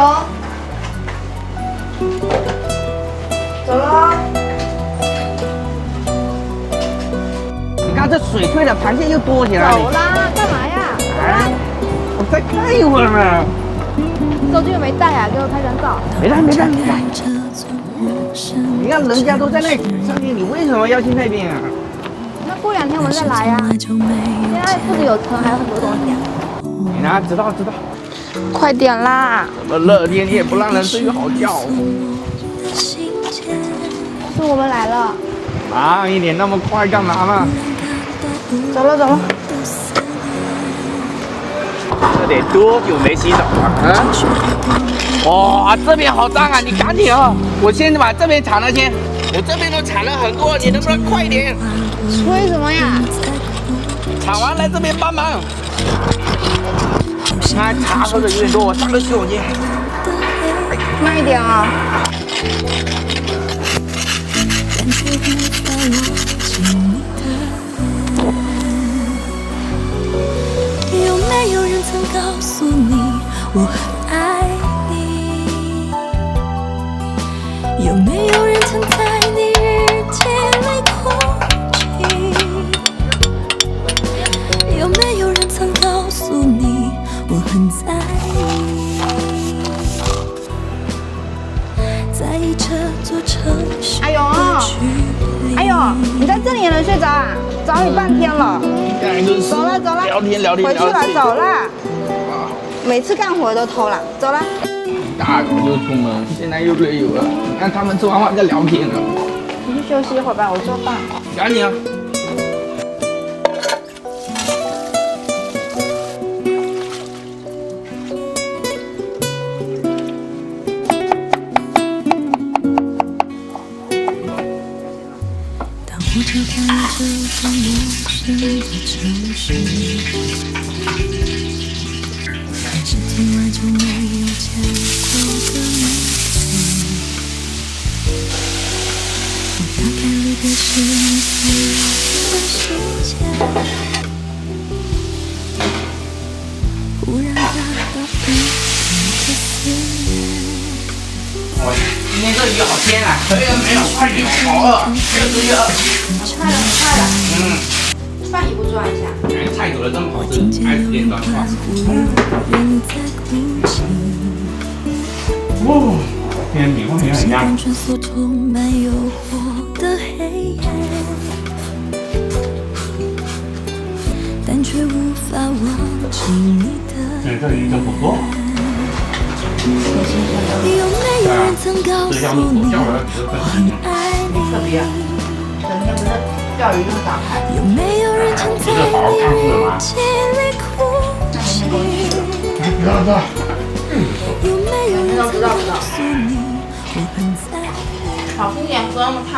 勇，走了。你看这水退了，螃蟹又多起来了。走啦，干嘛呀？哎，我再看一会儿嘛。手机又没带啊，给我拍张照。没带。你看人家都在那上面，你为什么要去那边啊？那过2天我们再来呀。现在不止有车，还有很多东西。你呢？知道。快点啦！这么热天，你也不让人睡个好觉。是我们来了。慢一点，那么快干嘛嘛？走了。这得多久没洗澡了？哇，这边好脏啊！你赶紧啊！我先把这边铲了先，我这边都铲了很多，你能不能快点？吹什么呀？铲完来这边帮忙。看茶喝的有点多，我上个洗手间。慢一点啊！有没有人曾告诉你我很爱你？有没有人曾在你日记里哭泣？有没有人曾告诉你我很在意？在意这座城市的距离。哎呦，你在这里也能睡着啊？找你半天了。走了，聊天，回去了，走了。每次干活都偷懒，走了。大早就出门，现在又累了。你看他们吃完饭在聊天呢。你去休息一会儿吧，我做饭。赶紧啊！当我走进了这座陌生的城市，但是天外就没有见过的美景。我打开了电视，你所有的细节，忽然感到一种的思念。我今天这鱼好鲜啊！可以了没有？快点，好饿，没有吃鱼。快了。饭也不抓一下。菜煮的这么好吃，还时间短话。哦，今天米饭也很香。穿梭充满诱惑的黑夜，但却无法忘记你的。这鱼真不错。有没有人曾告诉你我很爱你？整天不是钓鱼就是打牌。有没有人曾在你日记里哭泣？有没有人曾告诉你我很在意？小心点，不要那么烫。